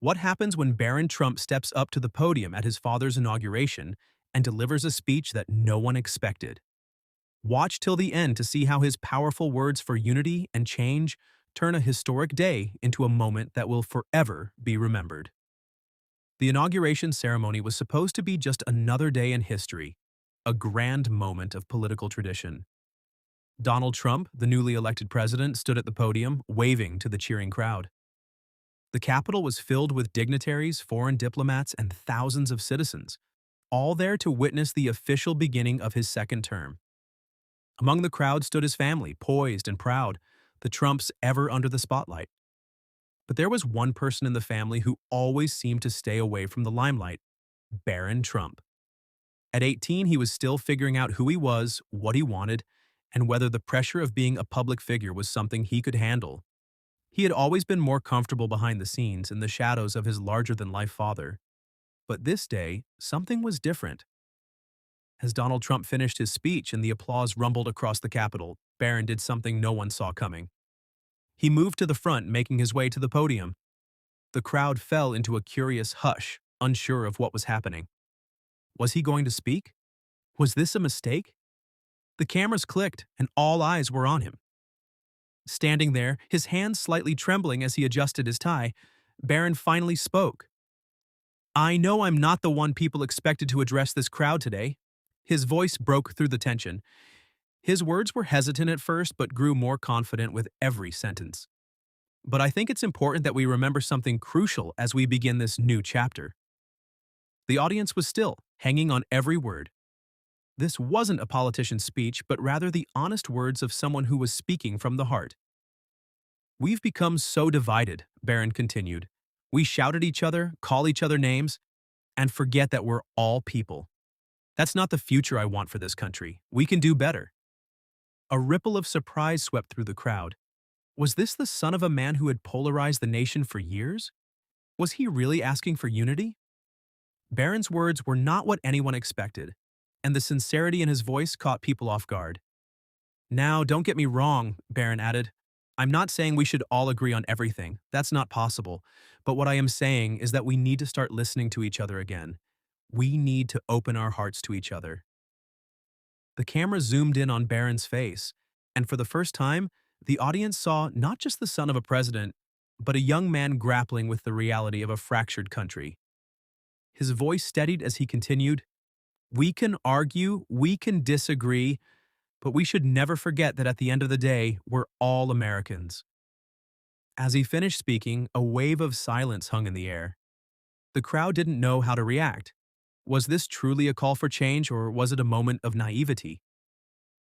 What happens when Barron Trump steps up to the podium at his father's inauguration and delivers a speech that no one expected? Watch till the end to see how his powerful words for unity and change turn a historic day into a moment that will forever be remembered. The inauguration ceremony was supposed to be just another day in history, a grand moment of political tradition. Donald Trump, the newly elected president, stood at the podium, waving to the cheering crowd. The Capitol was filled with dignitaries, foreign diplomats, and thousands of citizens, all there to witness the official beginning of his second term. Among the crowd stood his family, poised and proud, the Trumps ever under the spotlight. But there was one person in the family who always seemed to stay away from the limelight: Barron Trump. At 18, he was still figuring out who he was, what he wanted, and whether the pressure of being a public figure was something he could handle. He had always been more comfortable behind the scenes in the shadows of his larger-than-life father. But this day, something was different. As Donald Trump finished his speech and the applause rumbled across the Capitol, Barron did something no one saw coming. He moved to the front, making his way to the podium. The crowd fell into a curious hush, unsure of what was happening. Was he going to speak? Was this a mistake? The cameras clicked, and all eyes were on him. Standing there, his hands slightly trembling as he adjusted his tie, Barron finally spoke. "I know I'm not the one people expected to address this crowd today." His voice broke through the tension. His words were hesitant at first, but grew more confident with every sentence. "But I think it's important that we remember something crucial as we begin this new chapter." The audience was still, hanging on every word. This wasn't a politician's speech, but rather the honest words of someone who was speaking from the heart. "We've become so divided," Barron continued. "We shout at each other, call each other names, and forget that we're all people. That's not the future I want for this country. We can do better." A ripple of surprise swept through the crowd. Was this the son of a man who had polarized the nation for years? Was he really asking for unity? Barron's words were not what anyone expected, and the sincerity in his voice caught people off guard. "Now, don't get me wrong," Barron added. "I'm not saying we should all agree on everything. That's not possible. But what I am saying is that we need to start listening to each other again. We need to open our hearts to each other." The camera zoomed in on Barron's face, and for the first time, the audience saw not just the son of a president, but a young man grappling with the reality of a fractured country. His voice steadied as he continued, "We can argue, we can disagree, but we should never forget that at the end of the day, we're all Americans." As he finished speaking, a wave of silence hung in the air. The crowd didn't know how to react. Was this truly a call for change, or was it a moment of naivety?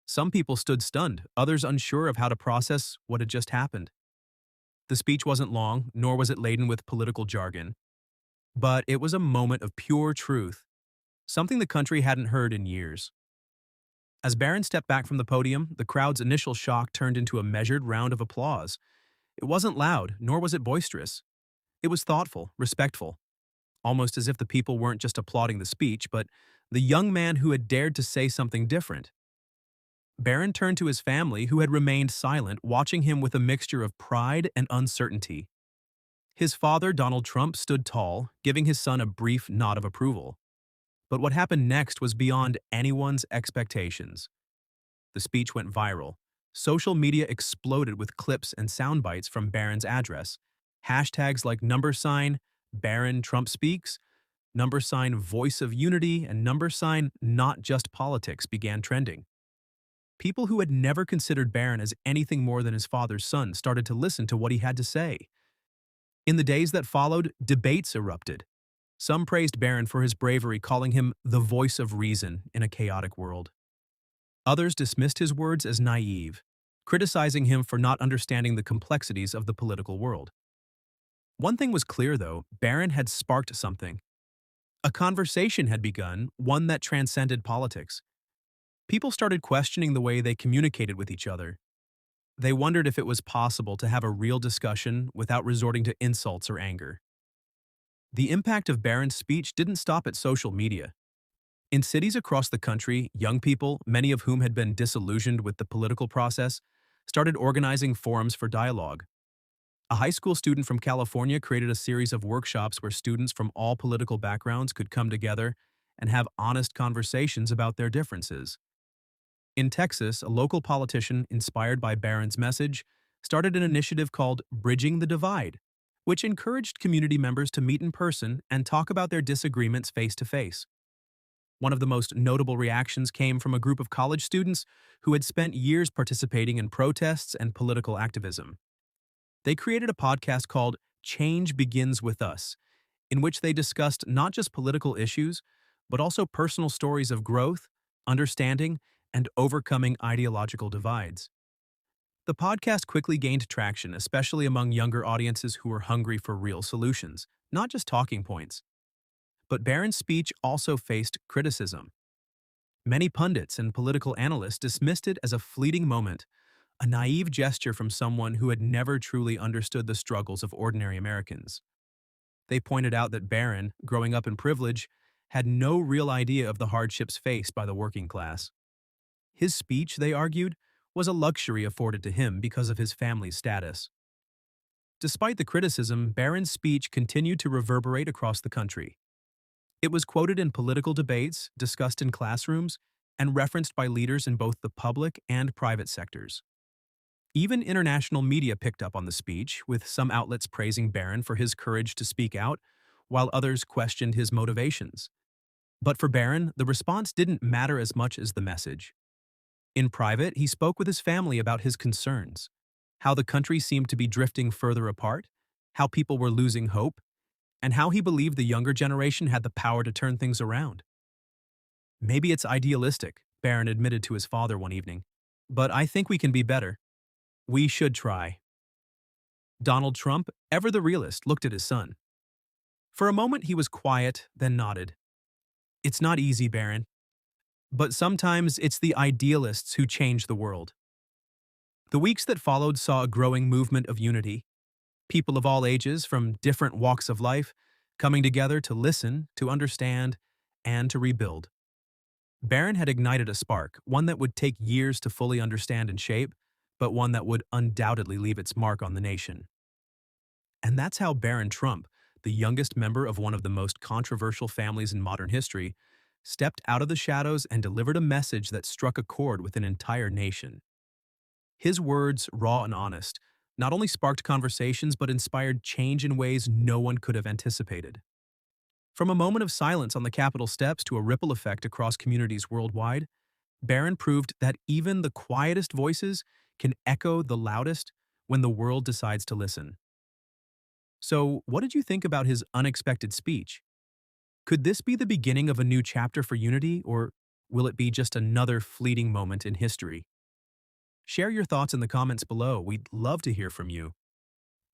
Some people stood stunned, others unsure of how to process what had just happened. The speech wasn't long, nor was it laden with political jargon. But it was a moment of pure truth, something the country hadn't heard in years. As Barron stepped back from the podium, the crowd's initial shock turned into a measured round of applause. It wasn't loud, nor was it boisterous. It was thoughtful, respectful, almost as if the people weren't just applauding the speech, but the young man who had dared to say something different. Barron turned to his family, who had remained silent, watching him with a mixture of pride and uncertainty. His father, Donald Trump, stood tall, giving his son a brief nod of approval. But what happened next was beyond anyone's expectations. The speech went viral. Social media exploded with clips and sound bites from Barron's address. Hashtags like #Barron Trump Speaks, #Voice of Unity, and #Not Just Politics began trending. People who had never considered Barron as anything more than his father's son started to listen to what he had to say. In the days that followed, debates erupted. Some praised Barron for his bravery, calling him the voice of reason in a chaotic world. Others dismissed his words as naive, criticizing him for not understanding the complexities of the political world. One thing was clear, though: Barron had sparked something. A conversation had begun, one that transcended politics. People started questioning the way they communicated with each other. They wondered if it was possible to have a real discussion without resorting to insults or anger. The impact of Barron's speech didn't stop at social media. In cities across the country, young people, many of whom had been disillusioned with the political process, started organizing forums for dialogue. A high school student from California created a series of workshops where students from all political backgrounds could come together and have honest conversations about their differences. In Texas, a local politician, inspired by Barron's message, started an initiative called Bridging the Divide, which encouraged community members to meet in person and talk about their disagreements face to face. One of the most notable reactions came from a group of college students who had spent years participating in protests and political activism. They created a podcast called Change Begins With Us, in which they discussed not just political issues, but also personal stories of growth, understanding, and overcoming ideological divides. The podcast quickly gained traction, especially among younger audiences who were hungry for real solutions, not just talking points. But Barron's speech also faced criticism. Many pundits and political analysts dismissed it as a fleeting moment, a naive gesture from someone who had never truly understood the struggles of ordinary Americans. They pointed out that Barron, growing up in privilege, had no real idea of the hardships faced by the working class. His speech, they argued, was a luxury afforded to him because of his family's status. Despite the criticism, Barron's speech continued to reverberate across the country. It was quoted in political debates, discussed in classrooms, and referenced by leaders in both the public and private sectors. Even international media picked up on the speech, with some outlets praising Barron for his courage to speak out, while others questioned his motivations. But for Barron, the response didn't matter as much as the message. In private, he spoke with his family about his concerns, how the country seemed to be drifting further apart, how people were losing hope, and how he believed the younger generation had the power to turn things around. Maybe it's idealistic, Barron admitted to his father one evening, but I think we can be better. We should try. Donald Trump, ever the realist, looked at his son. For a moment he was quiet, then nodded. It's not easy, Barron. But sometimes it's the idealists who change the world. The weeks that followed saw a growing movement of unity. People of all ages, from different walks of life, coming together to listen, to understand, and to rebuild. Barron had ignited a spark, one that would take years to fully understand and shape, but one that would undoubtedly leave its mark on the nation. And that's how Barron Trump, the youngest member of one of the most controversial families in modern history, stepped out of the shadows and delivered a message that struck a chord with an entire nation. His words, raw and honest, not only sparked conversations but inspired change in ways no one could have anticipated. From a moment of silence on the Capitol steps to a ripple effect across communities worldwide, Barron proved that even the quietest voices can echo the loudest when the world decides to listen. So, what did you think about his unexpected speech? Could this be the beginning of a new chapter for unity, or will it be just another fleeting moment in history? Share your thoughts in the comments below. We'd love to hear from you.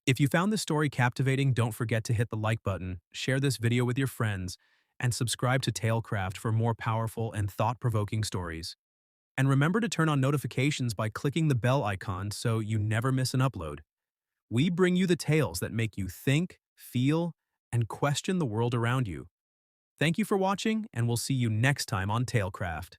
If you found this story captivating, don't forget to hit the like button, share this video with your friends, and subscribe to Tailcraft for more powerful and thought-provoking stories. And remember to turn on notifications by clicking the bell icon so you never miss an upload. We bring you the tales that make you think, feel, and question the world around you. Thank you for watching, and we'll see you next time on Tailcraft.